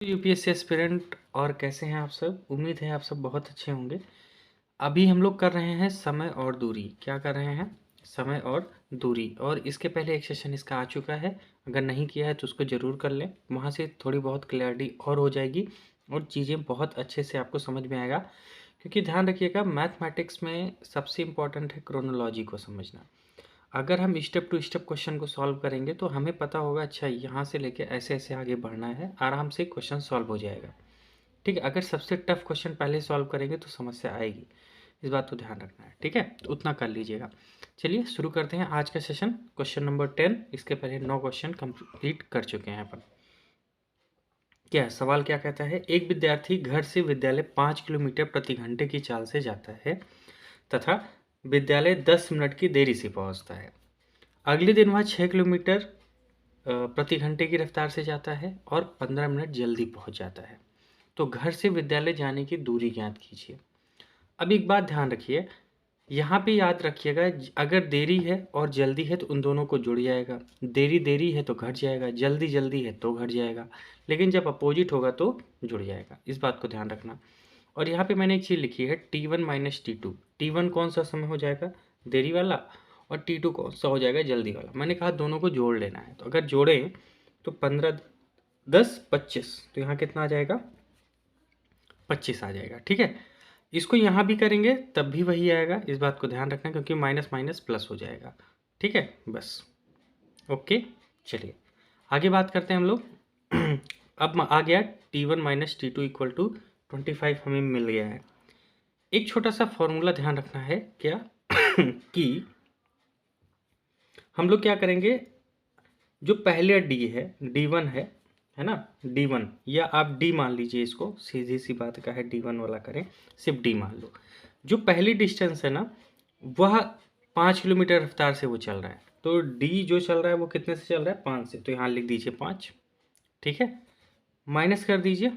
UPSC aspirant और कैसे हैं आप सब। उम्मीद है आप सब बहुत अच्छे होंगे। अभी हम लोग कर रहे हैं समय और दूरी। क्या कर रहे हैं? समय और दूरी। और इसके पहले एक सेशन इसका आ चुका है। अगर नहीं किया है तो उसको ज़रूर कर लें, वहाँ से थोड़ी बहुत क्लैरिटी और हो जाएगी और चीज़ें बहुत अच्छे से आपको समझ में आएगा। क्योंकि ध्यान रखिएगा, मैथमेटिक्स में सबसे इम्पॉर्टेंट है क्रोनोलॉजी को समझना। अगर हम स्टेप टू स्टेप क्वेश्चन को सॉल्व करेंगे तो हमें पता होगा अच्छा यहाँ से लेके ऐसे ऐसे आगे बढ़ना है, आराम से क्वेश्चन सॉल्व हो जाएगा। ठीक है, अगर सबसे टफ क्वेश्चन पहले सॉल्व करेंगे तो समस्या आएगी। इस बात को ध्यान रखना है, ठीक है, तो उतना कर लीजिएगा। चलिए शुरू करते हैं आज का सेशन। Question number 10। इसके पहले 9 क्वेश्चन कंप्लीट कर चुके हैं अपन। क्या है सवाल? क्या कहता है? एक विद्यार्थी घर से विद्यालय 5 किलोमीटर प्रति घंटे की चाल से जाता है तथा विद्यालय 10 मिनट की देरी से पहुंचता है। अगले दिन वह 6 किलोमीटर प्रति घंटे की रफ्तार से जाता है और 15 मिनट जल्दी पहुंच जाता है। तो घर से विद्यालय जाने की दूरी ज्ञात कीजिए। अब एक बात ध्यान रखिए, यहाँ पे याद रखिएगा, अगर देरी है और जल्दी है तो उन दोनों को जुड़ जाएगा। देरी देरी है तो घट जाएगा, जल्दी जल्दी है तो घट जाएगा, लेकिन जब अपोजिट होगा तो जुड़ जाएगा। इस बात को ध्यान रखना। और यहाँ पे मैंने एक चीज़ लिखी है, T1 माइनस T2। T1 कौन सा समय हो जाएगा? देरी वाला। और T2 कौन सा हो जाएगा? जल्दी वाला। मैंने कहा दोनों को जोड़ लेना है, तो अगर जोड़ें तो 15 10 25, तो यहाँ कितना आ जाएगा? 25 आ जाएगा। ठीक है, इसको यहाँ भी करेंगे तब भी वही आएगा। इस बात को ध्यान रखना, क्योंकि माइनस माइनस प्लस हो जाएगा। ठीक है, बस ओके। चलिए आगे बात करते हैं हम लोग। अब आ गया T1 minus T2 equal to 25 हमें मिल गया है। एक छोटा सा फॉर्मूला ध्यान रखना है, क्या कि हम लोग क्या करेंगे, जो पहले डी है, D1 है ना, D1, या आप डी मान लीजिए इसको, सीधी सी बात का है, D1 वाला करें, सिर्फ डी मान लो। जो पहली डिस्टेंस है ना, वह 5 किलोमीटर रफ्तार से वो चल रहा है। तो डी जो चल रहा है वो कितने से चल रहा है? 5 से। तो यहाँ लिख दीजिए 5। ठीक है, माइनस कर दीजिए,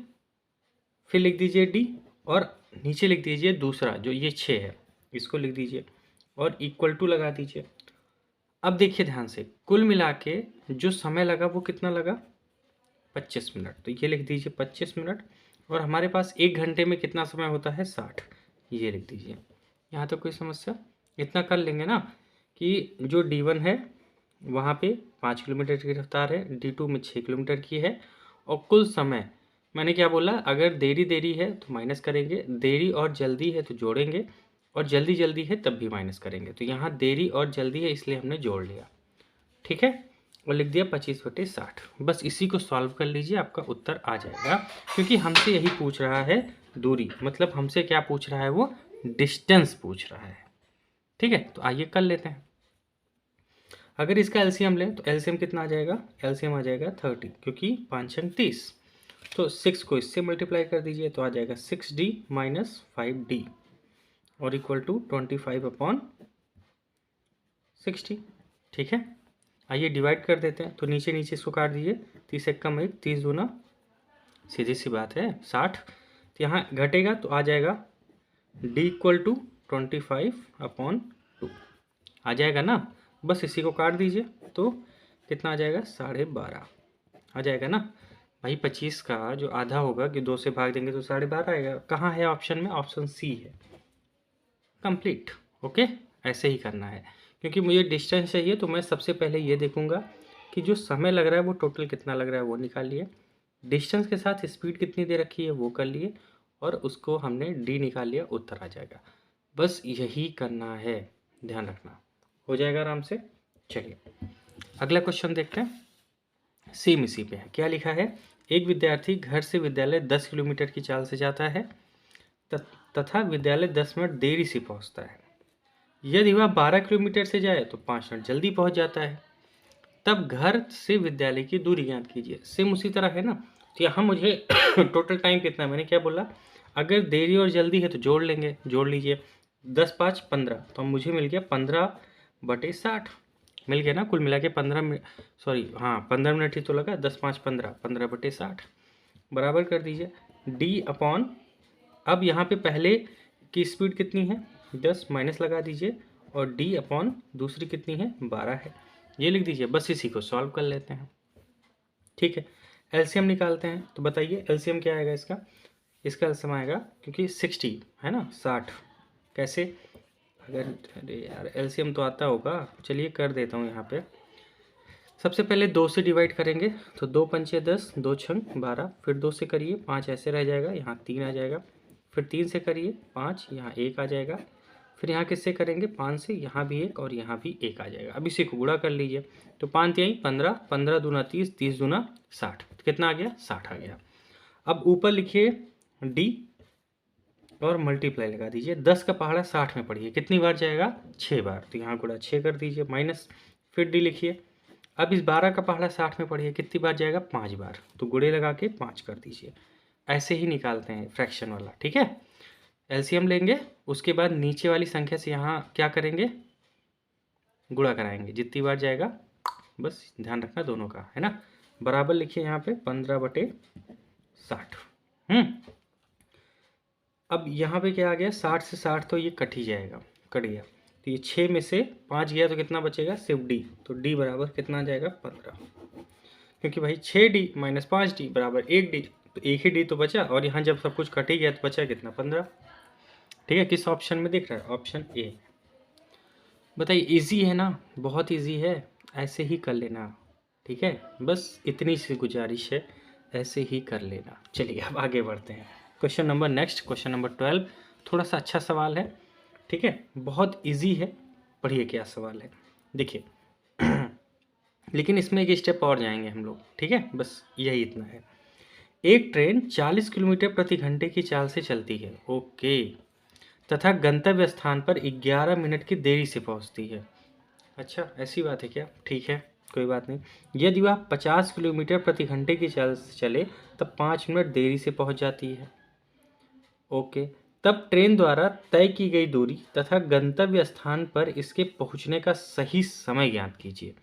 फिर लिख दीजिए डी, और नीचे लिख दीजिए दूसरा जो ये 6 है, इसको लिख दीजिए और इक्वल टू लगा दीजिए। अब देखिए ध्यान से, कुल मिला के जो समय लगा वो कितना लगा? 25 मिनट। तो ये लिख दीजिए 25 मिनट। और हमारे पास 1 घंटे में कितना समय होता है? 60। ये लिख दीजिए। यहाँ तो कोई समस्या? इतना कर लेंगे ना कि जो D1 है वहाँ पे 5 किलोमीटर की रफ्तार है, D2 में 6 किलोमीटर की है, और कुल समय मैंने क्या बोला, अगर देरी देरी है तो माइनस करेंगे, देरी और जल्दी है तो जोड़ेंगे, और जल्दी जल्दी है तब भी माइनस करेंगे। तो यहाँ देरी और जल्दी है इसलिए हमने जोड़ लिया। ठीक है, और लिख दिया 25/60। बस इसी को सॉल्व कर लीजिए, आपका उत्तर आ जाएगा। क्योंकि हमसे यही पूछ रहा है दूरी, मतलब हमसे क्या पूछ रहा है? वो डिस्टेंस पूछ रहा है। ठीक है, तो आइए कर लेते हैं। अगर इसका एलसीएम लें तो एलसीएम कितना आ जाएगा? एलसीएम आ जाएगा 30, क्योंकि 5 अंक 30। तो 6 को इससे मल्टीप्लाई कर दीजिए तो आ जाएगा 6D माइनस 5D और इक्वल टू 25/60। ठीक है, आइए डिवाइड कर देते हैं। तो नीचे नीचे इसको काट दीजिए, 30 एक कम 1, 30 दूना, सीधी सी बात है 60। तो यहाँ घटेगा तो आ जाएगा D इक्वल टू 25/2 आ जाएगा ना। बस इसी को काट दीजिए तो कितना आ जाएगा? 12.5 आ जाएगा ना भाई। 25 का जो आधा होगा कि 2 से भाग देंगे तो 12.5 आएगा। कहाँ है ऑप्शन में? ऑप्शन सी है, कंप्लीट। ओके, ऐसे ही करना है। क्योंकि मुझे डिस्टेंस चाहिए तो मैं सबसे पहले ये देखूंगा कि जो समय लग रहा है वो टोटल कितना लग रहा है, वो निकाल लिए। डिस्टेंस के साथ स्पीड कितनी दे रखी है वो कर लिए, और उसको हमने डी निकाल लिया, उत्तर आ जाएगा। बस यही करना है, ध्यान रखना, हो जाएगा आराम से। चलिए अगला क्वेश्चन देखते हैं। सेम इसी पे है। क्या लिखा है? एक विद्यार्थी घर से विद्यालय 10 किलोमीटर की चाल से जाता है तथा विद्यालय 10 मिनट देरी से पहुंचता है। यदि वह 12 किलोमीटर से जाए तो 5 मिनट जल्दी पहुंच जाता है। तब घर से विद्यालय की दूरी ज्ञात कीजिए। सेम उसी तरह है ना। तो यहाँ मुझे टोटल टाइम कितना, मैंने क्या बोला, अगर देरी और जल्दी है तो जोड़ लेंगे, जोड़ लीजिए। 10 5 15, तो मुझे मिल गया 15/60 मिल गया ना। कुल मिला के 15 मिनट, सॉरी हाँ 15 मिनट ही तो लगा। 10 5 15, 15/60 बराबर कर दीजिए डी अपॉन, अब यहाँ पे पहले की स्पीड कितनी है? 10, माइनस लगा दीजिए, और डी अपॉन दूसरी कितनी है? 12 है। ये लिख दीजिए। बस इसी को सॉल्व कर लेते हैं। ठीक है, एलसीएम निकालते हैं, तो बताइए एलसीएम क्या आएगा इसका। इसका एलसीएम आएगा, क्योंकि 60 है ना, 60 कैसे, अगर अरे यार एलसीएम तो आता होगा, चलिए कर देता हूँ यहाँ पे। सबसे पहले 2 से डिवाइड करेंगे, तो 2 पंचे 10, 2 छंग 12, फिर 2 से करिए 5 ऐसे रह जाएगा, यहाँ 3 आ जाएगा, फिर 3 से करिए 5, यहाँ 1 आ जाएगा, फिर यहाँ किससे करेंगे 5 से, यहाँ भी 1 और यहाँ भी 1 आ जाएगा। अब इसी को गुणा कर लीजिए, तो 5 तिहाई 15, 15 दूना 30, 30 दूना 60, तो कितना आ गया 60 आ गया। अब ऊपर लिखिए डी और मल्टीप्लाई लगा दीजिए, 10 का पहाड़ा 60 में पढ़िए, कितनी बार जाएगा 6 बार, तो यहाँ गुणा 6 कर दीजिए, माइनस फिर डी लिखिए। अब इस 12 का पहाड़ा 60 में पढ़िए, कितनी बार जाएगा 5 बार, तो गुणे लगा के 5 कर दीजिए। ऐसे ही निकालते हैं फ्रैक्शन वाला, ठीक है। एलसीएम लेंगे, उसके बाद नीचे वाली संख्या से यहाँ क्या करेंगे, गुणा कराएंगे, जितनी बार जाएगा, बस ध्यान रखना दोनों का, है ना। बराबर लिखिए यहाँ पे 15/60। अब यहाँ पे क्या आ गया, 60 से 60 तो ये कट ही जाएगा, कट गया, तो ये 6 में से 5 गया तो कितना बचेगा सिर्फ डी, तो डी बराबर कितना आ जाएगा 15, क्योंकि भाई 6D माइनस 5D बराबर 1D, तो एक ही डी तो बचा, और यहाँ जब सब कुछ कट ही गया तो बचा कितना 15। ठीक है, किस ऑप्शन में दिख रहा है, ऑप्शन ए। बताइए इजी है ना, बहुत इजी है, ऐसे ही कर लेना, ठीक है, बस इतनी सी गुजारिश है, ऐसे ही कर लेना। चलिए अब आगे बढ़ते हैं, question number next, question number 12, थोड़ा सा अच्छा सवाल है, ठीक है, बहुत इजी है, पढ़िए क्या सवाल है, देखिए लेकिन इसमें एक स्टेप और जाएंगे हम लोग, ठीक है, बस यही इतना है। एक ट्रेन 40 किलोमीटर प्रति घंटे की चाल से चलती है, ओके, तथा गंतव्य स्थान पर 11 मिनट की देरी से पहुंचती है। अच्छा ऐसी बात है क्या, ठीक है कोई बात नहीं। यदि वह 50 किलोमीटर प्रति घंटे की चाल से चले तब 5 मिनट देरी से पहुंच जाती है, ओके। तब ट्रेन द्वारा तय की गई दूरी तथा गंतव्य स्थान पर इसके पहुंचने का सही समय ज्ञात कीजिए,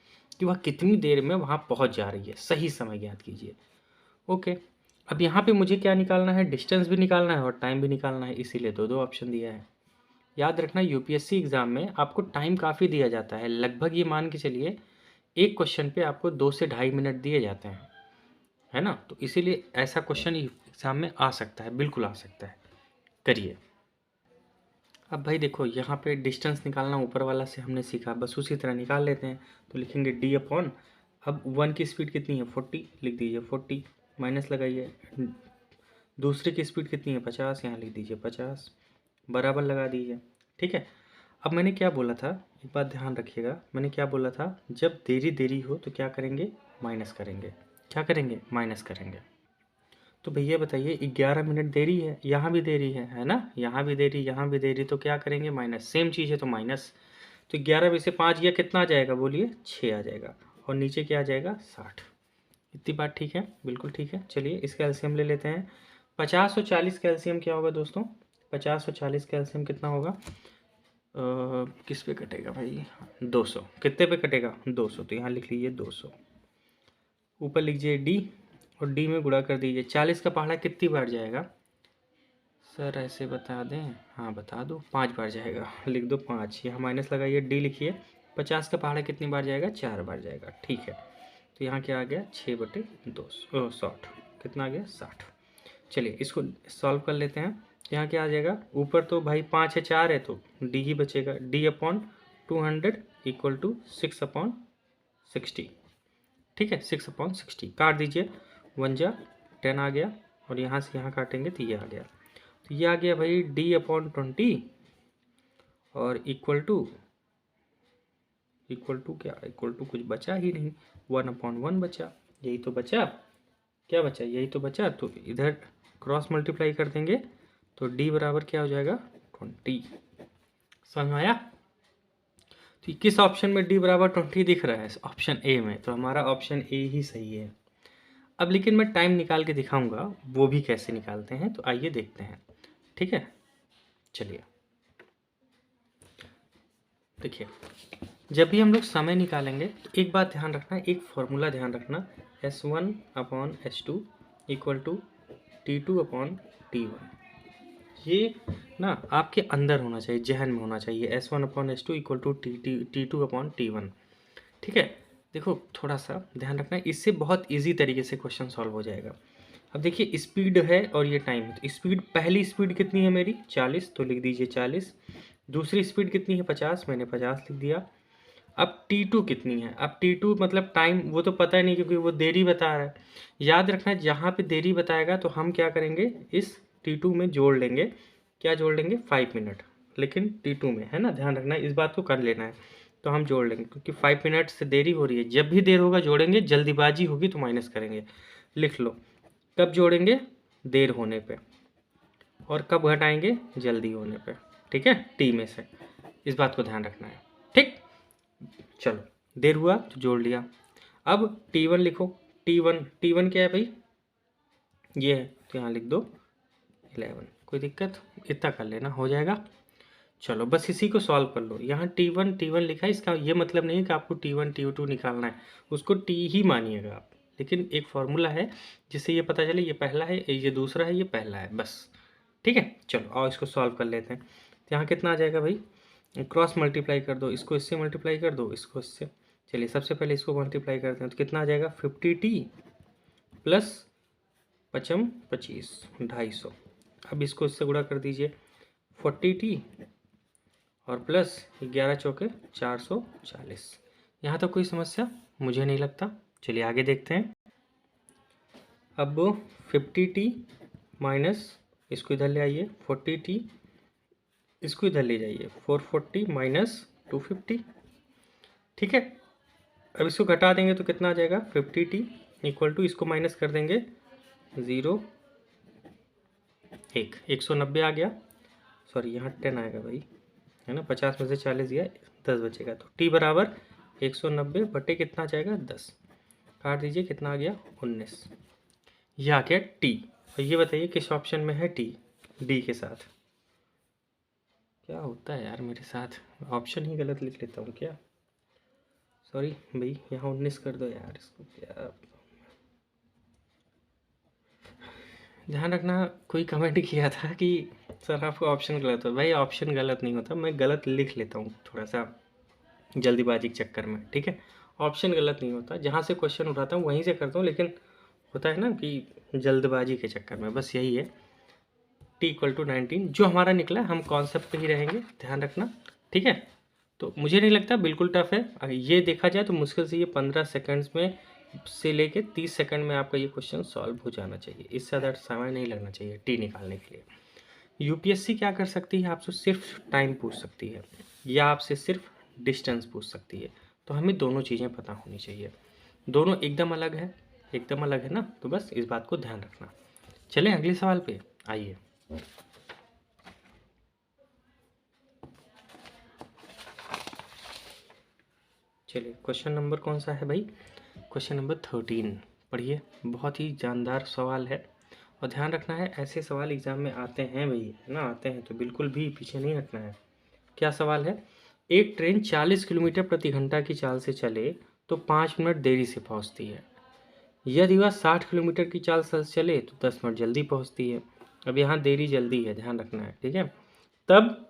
कि वह कितनी देर में वहां पहुंच जा रही है, सही समय ज्ञात कीजिए, ओके। अब यहाँ पे मुझे क्या निकालना है, डिस्टेंस भी निकालना है और टाइम भी निकालना है, इसीलिए दो दो ऑप्शन दिया है। याद रखना यूपीएससी एग्जाम में आपको टाइम काफ़ी दिया जाता है, लगभग ये मान के चलिए एक क्वेश्चन पे आपको 2 से ढाई मिनट दिए जाते हैं, है ना, तो इसीलिए ऐसा क्वेश्चन एग्जाम में आ सकता है, बिल्कुल आ सकता है, करिए। अब भाई देखो यहाँ पे डिस्टेंस निकालना ऊपर वाला से हमने सीखा, बस उसी तरह निकाल लेते हैं, तो लिखेंगे डी अपॉन, अब 1 की स्पीड कितनी है 40, लिख दीजिए 40, माइनस लगाइए, दूसरे की स्पीड कितनी है 50, यहाँ लिख दीजिए 50, बराबर लगा दीजिए, ठीक है। अब मैंने क्या बोला था, एक बात ध्यान रखिएगा, मैंने क्या बोला था, जब देरी देरी हो तो क्या करेंगे, माइनस करेंगे, क्या करेंगे माइनस करेंगे। तो भैया बताइए 11 मिनट देरी है, यहाँ भी देरी है ना, यहाँ भी देरी, यहाँ भी देरी, तो क्या करेंगे माइनस, सेम चीज़ है तो माइनस, तो 11 में से 5 गया कितना आ जाएगा बोलिए 6 आ जाएगा, और नीचे क्या आ जाएगा 60। इतनी बात ठीक है, बिल्कुल ठीक है। चलिए इसका एलसीएम ले लेते हैं, 50 और 40 का एलसीएम क्या होगा दोस्तों, 50 और 40 का एलसीएम कितना होगा, किस पे कटेगा भाई 200, कितने पे कटेगा 200, तो यहाँ लिख लीजिए 200, ऊपर लीजिए डी और डी में गुणा कर दीजिए, 40 का पहाड़ा कितनी बार जाएगा सर, ऐसे बता दें, हाँ बता दो 5 बार जाएगा, लिख दो 5, यहाँ माइनस लगाइए, डी लिखिए, 50 का पहाड़ा कितनी बार जाएगा 4 बार जाएगा, ठीक है, तो यहाँ क्या आ गया 6/200, 60, कितना आ गया 60। चलिए इसको सॉल्व कर लेते हैं, यहाँ क्या आ जाएगा, ऊपर तो भाई 5 है 4 है तो डी ही बचेगा, डी अपॉन 200 इक्वल टू 6/60, ठीक है 6/60, काट दीजिए, 1 जा 10 आ गया, और यहाँ से यहाँ काटेंगे तो ये आ गया, तो ये आ गया भाई D/20, और इक्वल टू क्या, इक्वल टू कुछ बचा ही नहीं, 1/1 बचा, यही तो बचा, क्या बचा यही तो बचा, तो इधर क्रॉस मल्टीप्लाई कर देंगे तो D बराबर क्या हो जाएगा 20, समझ में आया। तो किस ऑप्शन में D बराबर 20 दिख रहा है, ऑप्शन ए में, तो हमारा ऑप्शन ए ही सही है। अब लेकिन मैं टाइम निकाल के दिखाऊंगा वो भी कैसे निकालते हैं, तो आइए देखते हैं, ठीक है। चलिए देखिए, जब भी हम लोग समय निकालेंगे तो एक बात ध्यान रखना, एक फॉर्मूला ध्यान रखना, S1/S2 इक्वल टू T2/T1, ये ना आपके अंदर होना चाहिए, जहन में होना चाहिए, S1/S2 इक्वल टू T2/T1, ठीक है। देखो थोड़ा सा ध्यान रखना, इससे बहुत इजी तरीके से क्वेश्चन सॉल्व हो जाएगा। अब देखिए स्पीड है और ये टाइम है, तो स्पीड, पहली स्पीड कितनी है मेरी 40, तो लिख दीजिए 40। दूसरी स्पीड कितनी है 50, मैंने 50 लिख दिया। अब T2 कितनी है, अब T2 मतलब टाइम वो तो पता नहीं क्योंकि वो देरी बता रहा है। याद रखना जहाँ पे देरी बताएगा तो हम क्या करेंगे, इस T2 में जोड़ लेंगे, क्या जोड़ लेंगे 5 मिनट, लेकिन T2 में है ना, ध्यान रखना इस बात को कर लेना है। तो हम जोड़ लेंगे क्योंकि 5 मिनट से देरी हो रही है, जब भी देर होगा जोड़ेंगे, जल्दीबाजी होगी तो माइनस करेंगे। लिख लो, कब जोड़ेंगे, देर होने पे, और कब घटाएंगे, जल्दी होने पे। ठीक है, टी में से, इस बात को ध्यान रखना है। ठीक, चलो देर हुआ तो जोड़ लिया। अब T1 लिखो, T1 क्या है भाई, ये है, तो यहाँ लिख दो 11। कोई दिक्कत, इतना कर लेना हो जाएगा। चलो बस इसी को सॉल्व कर लो। यहाँ T1 लिखा है, इसका ये मतलब नहीं है कि आपको T1 T2 निकालना है, उसको T ही मानिएगा आप। लेकिन एक फॉर्मूला है जिससे ये पता चले ये पहला है, ये दूसरा है, ये पहला है, बस। ठीक है, चलो और इसको सॉल्व कर लेते हैं। तो यहाँ कितना आ जाएगा भाई, क्रॉस मल्टीप्लाई कर दो, इसको इससे मल्टीप्लाई कर दो, इसको इससे। चलिए सबसे पहले इसको मल्टीप्लाई करते हैं, तो कितना आ जाएगा 50t प्लस 25 250। अब इसको इससे गुणा कर दीजिए, 40t और प्लस 11 चौके 440। यहाँ तक कोई समस्या मुझे नहीं लगता। चलिए आगे देखते हैं। अब 50t माइनस, इसको इधर ले आइए, 40t इसको इधर ले जाइए, 440 माइनस 250। ठीक है, अब इसको घटा देंगे तो कितना आ जाएगा 50t इक्वल टू, इसको माइनस कर देंगे 0 1, 190 आ गया। सॉरी यहाँ 10 आएगा भाई, है ना, 50 में से 40 गया, 10 बचेगा। तो t बराबर 190 बटे कितना आ जाएगा 10, काट दीजिए, कितना आ गया 19। ये आ गया t। और ये बताइए किस ऑप्शन में है t, डी के साथ। क्या होता है यार मेरे साथ, ऑप्शन ही गलत लिख लेता हूँ क्या, सॉरी भाई, यहाँ 19 कर दो यार, इसको क्या। ध्यान रखना, कोई कमेंट किया था कि सर आपका ऑप्शन गलत हो, भाई ऑप्शन गलत नहीं होता, मैं गलत लिख लेता हूँ थोड़ा सा जल्दीबाजी के चक्कर में। ठीक है, ऑप्शन गलत नहीं होता, जहाँ से क्वेश्चन उठाता हूँ वहीं से करता हूँ, लेकिन होता है ना कि जल्दबाजी के चक्कर में, बस यही है। t इक्वल टू 19 जो हमारा निकला, हम कॉन्सेप्ट पे ही रहेंगे, ध्यान रखना। ठीक है, तो मुझे नहीं लगता बिल्कुल टफ है। अगर ये देखा जाए तो मुश्किल से ये 15 सेकंड्स में से लेके 30 सेकंड में आपका ये क्वेश्चन सॉल्व हो जाना चाहिए, इससे ज़्यादा समय नहीं लगना चाहिए टी निकालने के लिए। यूपीएससी क्या कर सकती है, आपसे सिर्फ टाइम पूछ सकती है या आपसे सिर्फ डिस्टेंस पूछ सकती है, तो हमें दोनों चीज़ें पता होनी चाहिए। दोनों एकदम अलग है, एकदम अलग है ना, तो बस इस बात को ध्यान रखना। चलें अगले सवाल पे आइए। चलिए क्वेश्चन नंबर कौन सा है भाई, क्वेश्चन नंबर 13 पढ़िए। बहुत ही जानदार सवाल है, और ध्यान रखना है ऐसे सवाल एग्जाम में आते हैं भाई, है ना, आते हैं, तो बिल्कुल भी पीछे नहीं हटना है। क्या सवाल है, एक ट्रेन 40 किलोमीटर प्रति घंटा की चाल से चले तो 5 मिनट देरी से पहुंचती है। यदि वह 60 किलोमीटर की चाल से चले तो 10 मिनट जल्दी पहुंचती है। अब यहाँ देरी जल्दी है, ध्यान रखना है। ठीक है, तब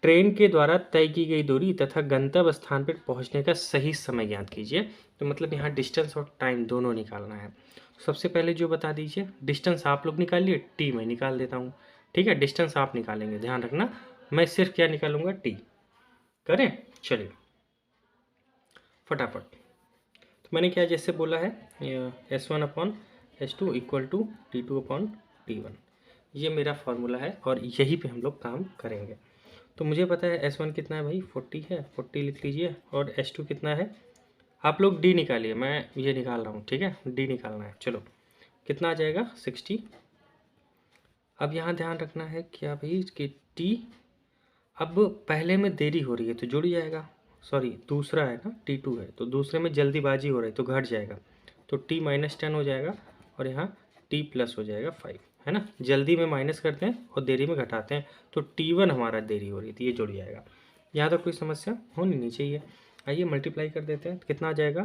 ट्रेन के द्वारा तय की गई दूरी तथा गंतव्य स्थान पर पहुंचने का सही समय ज्ञात कीजिए। तो मतलब यहाँ डिस्टेंस और टाइम दोनों निकालना है। सबसे पहले जो बता दीजिए, डिस्टेंस आप लोग निकालिए, टी मैं निकाल देता हूँ। ठीक है, डिस्टेंस आप निकालेंगे, ध्यान रखना, मैं सिर्फ क्या निकालूंगा टी। करें, चलिए फटाफट। तो मैंने क्या जैसे बोला है, S1 upon S2 equal to T2 upon T1, ये मेरा फॉर्मूला है और यही पे हम लोग काम करेंगे। तो मुझे पता है S1 कितना है भाई 40 है, 40 लिख लीजिए, और S2 कितना है, आप लोग D निकालिए, मैं ये निकाल रहा हूँ। ठीक है, D निकालना है, चलो कितना आ जाएगा 60। अब यहाँ ध्यान रखना है क्या भाई कि T, अब पहले में देरी हो रही है तो जुड़ जाएगा, सॉरी दूसरा है ना T2 है, तो दूसरे में जल्दीबाजी हो रही है तो घट जाएगा, तो T माइनस 10 हो जाएगा, और यहाँ T प्लस हो जाएगा 5, है ना। जल्दी में माइनस करते हैं और देरी में घटाते हैं, तो T1 हमारा देरी हो रही थी, ये जुड़ जाएगा। यहाँ तक कोई समस्या होनी नहीं चाहिए। आइए मल्टीप्लाई कर देते हैं, तो कितना आ जाएगा,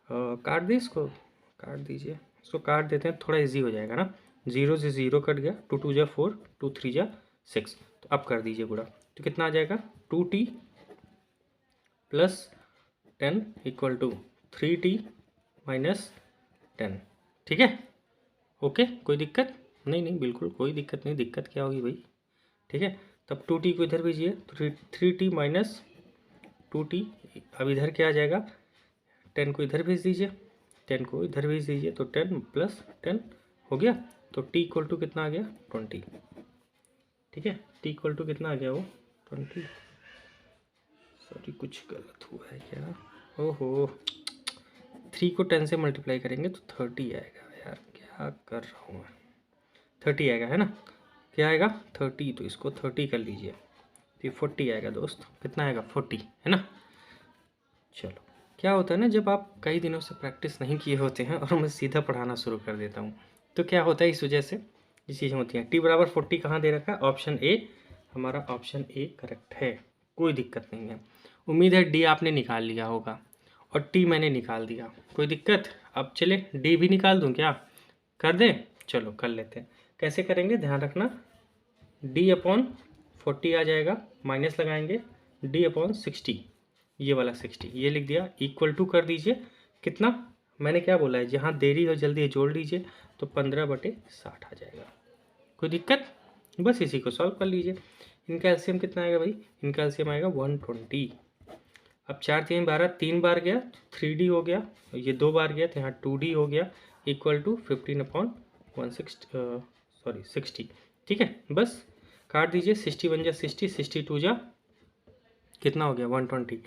काट दी, इसको काट दीजिए, इसको काट देते हैं, थोड़ा इजी हो जाएगा ना। 0 से 0 कट गया, 2 2 जा 4, 2 3 जा 6, तो अब कर दीजिए गुणा, तो कितना आ जाएगा 2t plus 10 equal to 3t minus 10। ठीक है, ओके, कोई दिक्कत नहीं? नहीं, बिल्कुल कोई दिक्कत नहीं। दिक्कत क्या होगी भाई? ठीक है, तब 2t को इधर भेजिए, 3t माइनस 2t। अब इधर क्या आ जाएगा? 10 को इधर भेज दीजिए, 10 को इधर भेज दीजिए, तो 10 प्लस 10 हो गया। तो t इक्वल टू कितना आ गया? 20। ठीक है, t इक्वल टू कितना आ गया? वो 20। सॉरी, कुछ गलत हुआ है क्या? ओहो, 3 को 10 से मल्टीप्लाई करेंगे तो 30 आएगा। यार क्या कर रहा हूँ मैं? 30 आएगा, है ना? क्या आएगा? 30। तो इसको 30 कर लीजिए, तो ये 40 आएगा दोस्त। कितना आएगा? 40, है ना? चलो, क्या होता है ना, जब आप कई दिनों से प्रैक्टिस नहीं किए होते हैं और मैं सीधा पढ़ाना शुरू कर देता हूँ, तो क्या होता है, इस वजह से ये चीज़ें होती हैं। t बराबर 40 कहाँ दे रखा है? Option A. हमारा ऑप्शन ए करेक्ट है, कोई दिक्कत नहीं है। उम्मीद है डी आपने निकाल लिया होगा और टी मैंने निकाल दिया, कोई दिक्कत? अब चले डी भी निकाल दूँ क्या? कर दें? चलो कर लेते हैं। कैसे करेंगे ध्यान रखना, डी अपॉन 40 आ जाएगा, माइनस लगाएंगे डी अपॉन 60, ये वाला 60 ये लिख दिया, इक्वल टू कर दीजिए। कितना मैंने क्या बोला है? जहाँ देरी हो जल्दी जोड़ लीजिए, तो 15/60 आ जाएगा। कोई दिक्कत? बस इसी को सॉल्व कर लीजिए। इनका एलसीएम कितना आएगा भाई? इनका एलसीएम आएगा 120। अब 4 3 12, 3 बार गया 3D हो गया, ये 2 बार गया तो यहाँ 2D हो गया, इक्वल टू 15/60। ठीक है, बस काट दीजिए। 60 बन जा 60, 62 जा कितना हो गया? 120।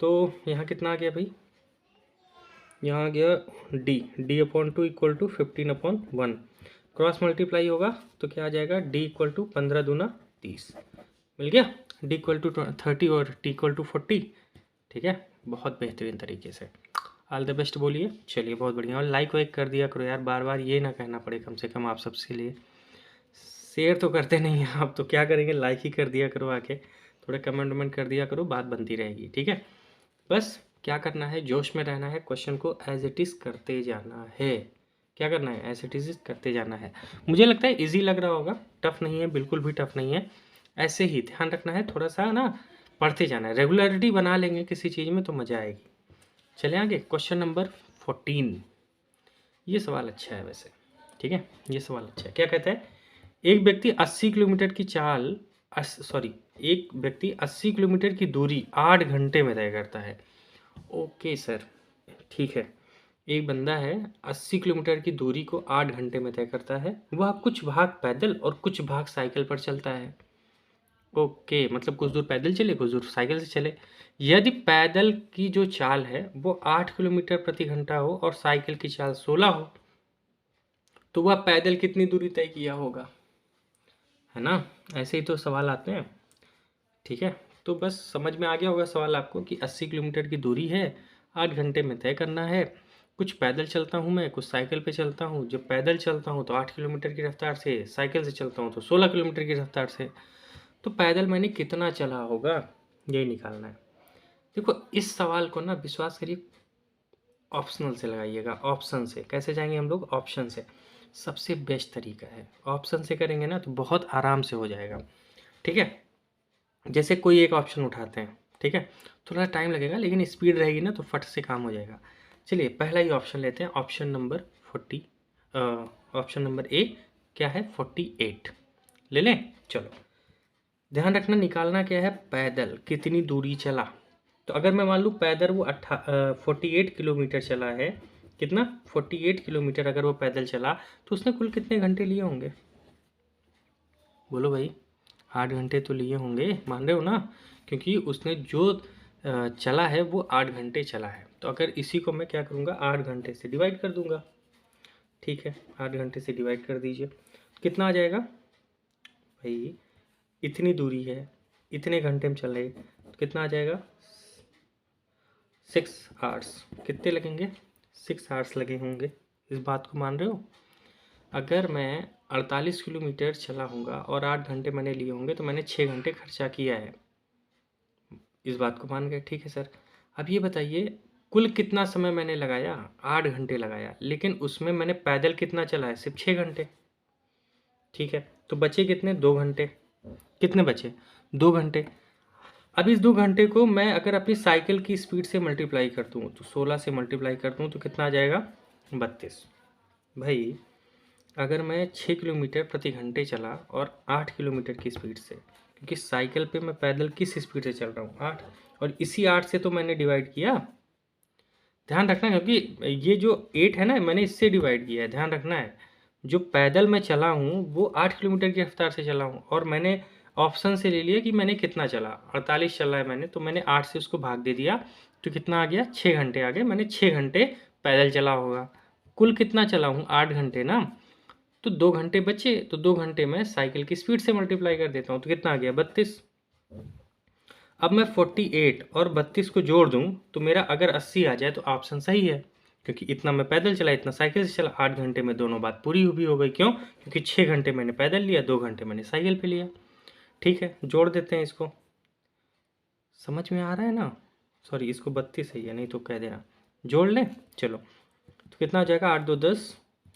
तो यहाँ कितना आ गया भाई? यहाँ आ गया D upon 2 equal to 15/1। Cross multiply होगा तो क्या आ जाएगा? डी इक्वल टू 15 दूना 30। मिल गया। डी इक्वल टू 30 और टी इक्वल टू 40। ठीक है, बहुत बेहतरीन तरीके से। ऑल द बेस्ट बोलिए। चलिए, बहुत बढ़िया। और लाइक वाइक कर दिया करो यार, बार बार ये ना कहना पड़े कम से कम आप सबसे लिए। शेयर तो करते नहीं हैं आप, तो क्या करेंगे, लाइक ही कर दिया करो आके, थोड़ा कमेंट वमेंट कर दिया करो, बात बनती रहेगी। ठीक है, बस क्या करना है, जोश में रहना है, क्वेश्चन को एज इट इज़ करते जाना है। क्या करना है? एज इट इज़ करते जाना है। मुझे लगता है इजी लग रहा होगा, टफ नहीं है, बिल्कुल भी टफ नहीं है। ऐसे ही ध्यान रखना है, थोड़ा सा ना पढ़ते जाना है। रेगुलरिटी बना लेंगे किसी चीज़ में तो मज़ा आएगी। चले आगे, क्वेश्चन नंबर 14। ये सवाल अच्छा है वैसे। ठीक है, ये सवाल अच्छा है। क्या कहता है? एक व्यक्ति 80 किलोमीटर की चाल एक व्यक्ति 80 किलोमीटर की दूरी 8 घंटे में तय करता है। ओके सर, ठीक है। एक बंदा है 80 किलोमीटर की दूरी को 8 घंटे में तय करता है। वह कुछ भाग पैदल और कुछ भाग साइकिल पर चलता है। ओके, मतलब कुछ दूर पैदल चले, कुछ दूर साइकिल से चले। यदि पैदल की जो चाल है वो 8 किलोमीटर प्रति घंटा हो और साइकिल की चाल 16 हो, तो वह पैदल कितनी दूरी तय किया होगा? है ना, ऐसे ही तो सवाल आते हैं। ठीक है, तो बस समझ में आ गया होगा सवाल आपको कि 80 किलोमीटर की दूरी है, 8 घंटे में तय करना है। कुछ पैदल चलता हूँ मैं, कुछ साइकिल पे चलता हूँ। जब पैदल चलता हूँ तो 8 किलोमीटर की रफ्तार से, साइकिल से चलता हूँ तो 16 किलोमीटर की रफ्तार से। तो पैदल मैंने कितना चला होगा, यही निकालना है। देखो, इस सवाल को ना विश्वास करिए ऑप्शनल से लगाइएगा। ऑप्शन से कैसे जाएंगे हम लोग? ऑप्शन से सबसे बेस्ट तरीका है। ऑप्शन से करेंगे ना तो बहुत आराम से हो जाएगा। ठीक है, जैसे कोई एक ऑप्शन उठाते हैं, ठीक है, थोड़ा टाइम लगेगा लेकिन स्पीड रहेगी ना तो फट से काम हो जाएगा। चलिए पहला ही ऑप्शन लेते हैं, option number 40, option number A क्या है? 48 ले लें। चलो, ध्यान रखना, निकालना क्या है? पैदल कितनी दूरी चला। तो अगर मैं मान लूँ पैदल वो 48 किलोमीटर चला है, कितना? 48 किलोमीटर अगर वो पैदल चला तो उसने कुल कितने घंटे लिए होंगे? बोलो भाई, 8 घंटे तो लिए होंगे, मान रहे हो ना? क्योंकि उसने जो चला है वो 8 घंटे चला है। तो अगर इसी को मैं क्या करूँगा, 8 घंटे से डिवाइड कर दूंगा। ठीक है, 8 घंटे से डिवाइड कर दीजिए, कितना आ जाएगा भाई? इतनी दूरी है, इतने घंटे में चले तो कितना आ जाएगा? 6 आवर्स। कितने लगेंगे? 6 आवर्स लगे होंगे। इस बात को मान रहे हो? अगर मैं 48 किलोमीटर चला होऊंगा और 8 घंटे मैंने लिए होंगे तो मैंने 6 घंटे खर्चा किया है। इस बात को मान गए? ठीक है सर। अब ये बताइए कुल कितना समय मैंने लगाया? 8 घंटे लगाया, लेकिन उसमें मैंने पैदल कितना चला है? सिर्फ 6 घंटे। ठीक है, तो बचे कितने? 2 घंटे। कितने बचे? 2 घंटे। अब इस 2 घंटे को मैं अगर अपनी साइकिल की स्पीड से मल्टीप्लाई कर दूँ, तो 16 से मल्टीप्लाई कर दूँ तो कितना आ जाएगा? 32। भाई अगर मैं 6 किलोमीटर प्रति घंटे चला और 8 किलोमीटर की स्पीड से, क्योंकि साइकिल पे मैं पैदल किस स्पीड से चल रहा हूँ? 8, और इसी 8 से तो मैंने डिवाइड किया। ध्यान रखना, क्योंकि ये जो 8 है ना, मैंने इससे डिवाइड किया है, ध्यान रखना है। जो पैदल मैं चला हूँ वो 8 किलोमीटर की रफ्तार से चला हूँ, और मैंने ऑप्शन से ले लिया कि मैंने कितना चला, 48 चला है मैंने, तो मैंने 8 से उसको भाग दे दिया, तो कितना आ गया? 6 घंटे आ गए। मैंने 6 घंटे पैदल चला होगा। कुल कितना चला हूँ? 8 घंटे ना, तो 2 घंटे बचे, तो 2 घंटे मैं साइकिल की स्पीड से मल्टीप्लाई कर देता हूँ, तो कितना आ गया? 32। अब मैं 48 और 32 को जोड़ दूं तो मेरा अगर 80 आ जाए तो ऑप्शन सही है, क्योंकि इतना मैं पैदल चला, इतना साइकिल से चला। 8 घंटे में दोनों बात पूरी भी हो गई। क्यों? क्योंकि 6 घंटे मैंने पैदल लिया, 2 घंटे मैंने साइकिल पे लिया। ठीक है, जोड़ देते हैं इसको। समझ में आ रहा है ना? सॉरी, इसको 32 है, नहीं तो कह देना। जोड़ लें, चलो। तो कितना हो जाएगा? 8 2 10,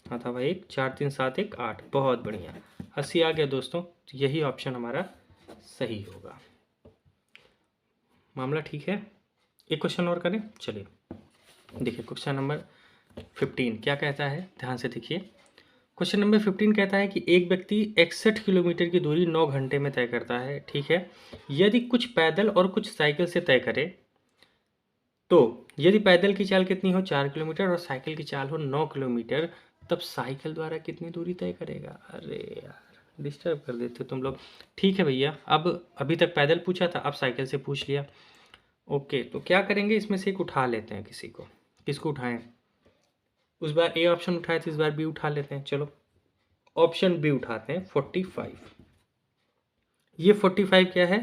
हाँ था भाई, 1 4 3 7 1 8। बहुत बढ़िया, 80 आ गया दोस्तों। तो यही ऑप्शन हमारा सही होगा। मामला ठीक है। एक क्वेश्चन और करें, चलिए। देखिए क्वेश्चन नंबर 15 क्या कहता है, ध्यान से देखिए। क्वेश्चन नंबर 15 कहता है कि एक व्यक्ति 61 किलोमीटर की दूरी 9 घंटे में तय करता है। ठीक है, यदि कुछ पैदल और कुछ साइकिल से तय करे, तो यदि पैदल की चाल कितनी हो? 4 किलोमीटर, और साइकिल की चाल हो 9 किलोमीटर, तब साइकिल द्वारा कितनी दूरी तय करेगा? अरे यार, डिस्टर्ब कर देते हो तुम लोग। ठीक है भैया, अब अभी तक पैदल पूछा था, अब साइकिल से पूछ लिया। ओके, तो क्या करेंगे, इसमें से एक उठा लेते हैं किसी को। किसको उठाएं? उस बार ए ऑप्शन उठाए थे, इस बार बी उठा लेते हैं। चलो ऑप्शन बी उठाते हैं, 45। ये 45 क्या है?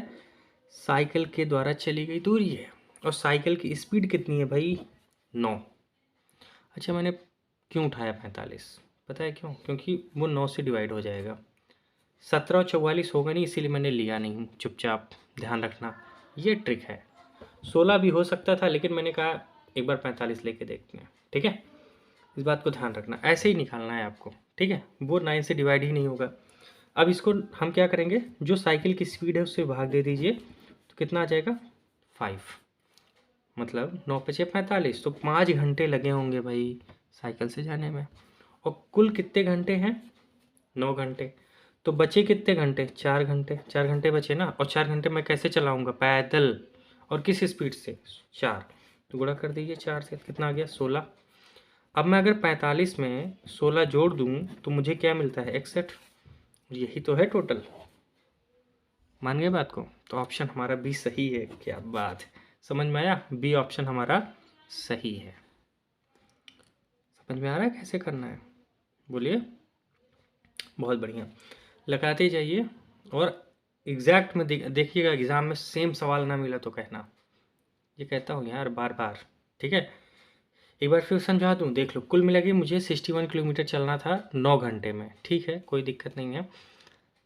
साइकिल के द्वारा चली गई दूरी है, और साइकिल की स्पीड कितनी है भाई? 9। अच्छा, मैंने क्यों उठाया 45? पता है क्यों? क्योंकि वो 9 से डिवाइड हो जाएगा। 17 और 44 होगा नहीं, इसीलिए मैंने लिया नहीं, चुपचाप। ध्यान रखना, ये ट्रिक है। 16 भी हो सकता था, लेकिन मैंने कहा एक बार 45 लेके देखते हैं। ठीक है, इस बात को ध्यान रखना, ऐसे ही निकालना है आपको। ठीक है, वो 9 से डिवाइड ही नहीं होगा। अब इसको हम क्या करेंगे, जो साइकिल की स्पीड है उससे भाग दे दीजिए, तो कितना आ जाएगा? 5। मतलब 9 पचे 45, तो 5 घंटे लगे होंगे भाई साइकिल से जाने में। और कुल कितने घंटे हैं? 9 घंटे। तो बचे कितने घंटे? 4 घंटे। 4 घंटे बचे ना, और 4 घंटे मैं कैसे चलाऊंगा? पैदल। और किस स्पीड से? 4। तो गुणा कर दीजिए 4 से, कितना आ गया? 16। अब मैं अगर 45 में 16 जोड़ दूं तो मुझे क्या मिलता है? 61। यही तो है टोटल। मान गए बात को? तो ऑप्शन हमारा बी सही है। क्या बात है, समझ में आया? बी ऑप्शन हमारा सही है। समझ में आ रहा है कैसे करना है? बोलिए। बहुत बढ़िया, लगाते जाइए। और एग्जैक्ट में देखिएगा, एग्जाम में सेम सवाल ना मिला तो कहना। ये कहता हूँ यार बार बार। ठीक है, एक बार फिर समझा दूँ, देख लो। कुल मिला के मुझे 61 किलोमीटर चलना था 9 घंटे में। ठीक है, कोई दिक्कत नहीं है,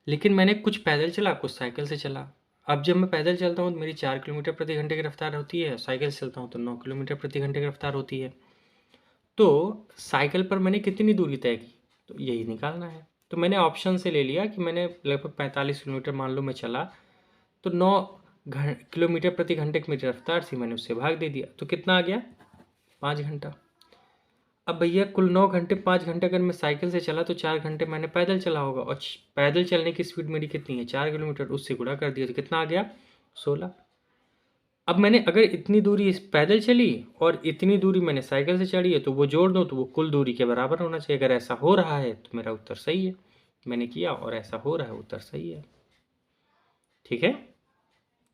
लेकिन मैंने कुछ पैदल चला, कुछ साइकिल से चला। अब जब मैं पैदल चलता हूँ तो मेरी 4 किलोमीटर प्रति घंटे की रफ्तार होती है, साइकिल से चलता हूँ तो 9 किलोमीटर प्रति घंटे की रफ्तार होती है। तो साइकिल पर मैंने कितनी दूरी तय की, तो यही निकालना है। तो मैंने ऑप्शन से ले लिया कि मैंने लगभग 45 किलोमीटर मान लो मैं चला, तो 9 किलोमीटर प्रति घंटे की मेरी रफ्तार थी, मैंने उससे भाग दे दिया, तो कितना आ गया? 5 घंटा। अब भैया कुल 9 घंटे, 5 घंटे अगर मैं साइकिल से चला तो 4 घंटे मैंने पैदल चला होगा, और पैदल चलने की स्पीड मेरी कितनी है? 4 किलोमीटर। उससे गुणा कर दिया तो कितना आ गया? 16। अब मैंने अगर इतनी दूरी पैदल चली और इतनी दूरी मैंने साइकिल से चढ़ी है, तो वो जोड़ दो तो वो कुल दूरी के बराबर होना चाहिए। अगर ऐसा हो रहा है तो मेरा उत्तर सही है, मैंने किया और ऐसा हो रहा है, उत्तर सही है। ठीक है,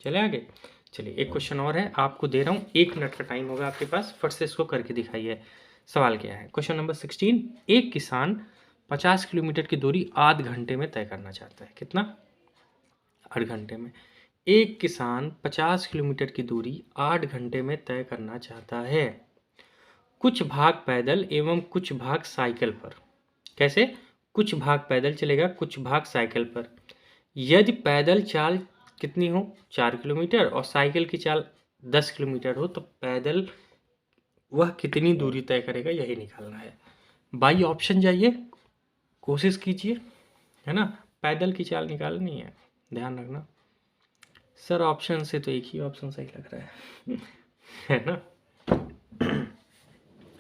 चले आगे। चलिए एक क्वेश्चन और है, आपको दे रहा हूँ, 1 मिनट का टाइम होगा आपके पास, फट से इसको करके दिखाइए। सवाल क्या है? क्वेश्चन नंबर 16, एक किसान 50 किलोमीटर की दूरी आध घंटे में तय करना चाहता है। कितना? 8 घंटे में। एक किसान 50 किलोमीटर की दूरी 8 घंटे में तय करना चाहता है। कुछ भाग पैदल एवं कुछ भाग साइकिल पर। कैसे? कुछ भाग पैदल चलेगा, कुछ भाग साइकिल पर। यदि पैदल चाल कितनी हो? 4 किलोमीटर, और साइकिल की चाल 10 किलोमीटर हो, तो पैदल वह कितनी दूरी तय करेगा, यही निकालना है। बाई ऑप्शन जाइए, कोशिश कीजिए, है ना? पैदल की चाल निकालनी है, ध्यान रखना। सर ऑप्शन से तो एक ही ऑप्शन सही लग रहा है है ना।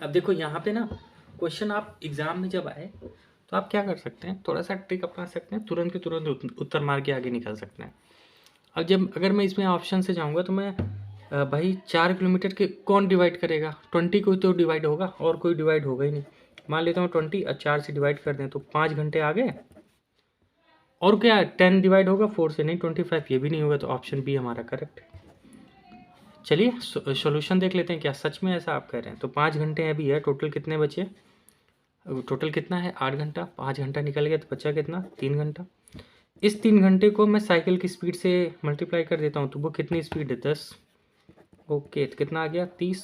अब देखो यहाँ पे ना क्वेश्चन आप एग्जाम में जब आए तो आप क्या कर सकते हैं, थोड़ा सा ट्रिक अपना सकते हैं, तुरंत के तुरंत उत्तर मार के आगे निकल सकते हैं। अब जब अगर मैं इसमें ऑप्शन से जाऊँगा तो मैं भाई 4 किलोमीटर के कौन डिवाइड करेगा, 20 कोई तो डिवाइड होगा और कोई डिवाइड होगा ही नहीं। मान लेता हूँ 20 और 4 से डिवाइड कर दें तो 5 घंटे आ गए। और क्या 10 डिवाइड होगा 4 से, नहीं 25, ये भी नहीं होगा, तो ऑप्शन बी हमारा करेक्ट है। चलिए सॉल्यूशन देख लेते हैं, क्या सच में ऐसा आप कह रहे हैं। तो 5 घंटे अभी है, टोटल कितने बचे, टोटल कितना है 8 घंटा, 5 घंटा निकल गया तो बचा कितना 3 घंटा। इस 3 घंटे को मैं साइकिल की स्पीड से मल्टीप्लाई कर देता हूँ तो वो कितनी स्पीड है 10। ओके तो कितना आ गया 30।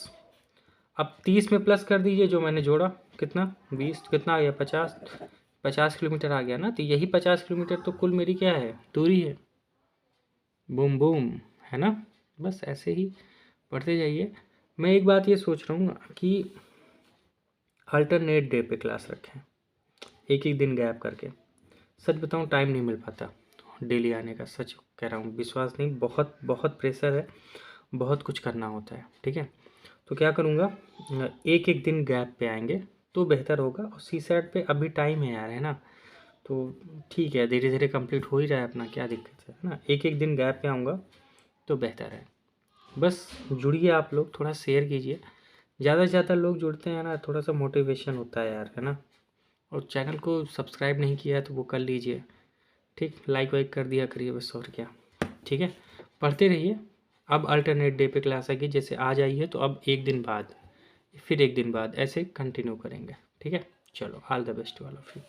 अब 30 में प्लस कर दीजिए जो मैंने जोड़ा, कितना 20, तो कितना आ गया 50। 50 किलोमीटर आ गया ना, तो यही 50 किलोमीटर तो कुल मेरी क्या है दूरी है। बूम बूम, है ना। बस ऐसे ही पढ़ते जाइए। मैं एक बात ये सोच रहा हूँ कि अल्टरनेट डे पे क्लास रखें, एक एक दिन गैप करके। सच बताऊँ टाइम नहीं मिल पाता डेली आने का, सच कह रहा हूँ, विश्वास नहीं, बहुत बहुत प्रेशर है, बहुत कुछ करना होता है, ठीक है। तो क्या करूँगा, एक एक दिन गैप पे आएंगे तो बेहतर होगा। और सी सेट पे अभी टाइम है यार, है ना, तो ठीक है, धीरे धीरे कंप्लीट हो ही रहा है अपना, क्या दिक्कत है ना। एक एक दिन गैप पे आऊँगा तो बेहतर है। बस जुड़िए आप लोग, थोड़ा शेयर कीजिए, ज़्यादा से ज़्यादा लोग जुड़ते हैं ना, थोड़ा सा मोटिवेशन होता है यार, है ना। और चैनल को सब्सक्राइब नहीं किया है तो वो कर लीजिए, ठीक, लाइक वाइक कर दिया करिए, बस और क्या, ठीक है। पढ़ते रहिए। अब अल्टरनेट डे पे क्लास आएगी, जैसे आज आई है तो अब एक दिन बाद, फिर एक दिन बाद, ऐसे कंटिन्यू करेंगे, ठीक है। चलो all the best to all of you.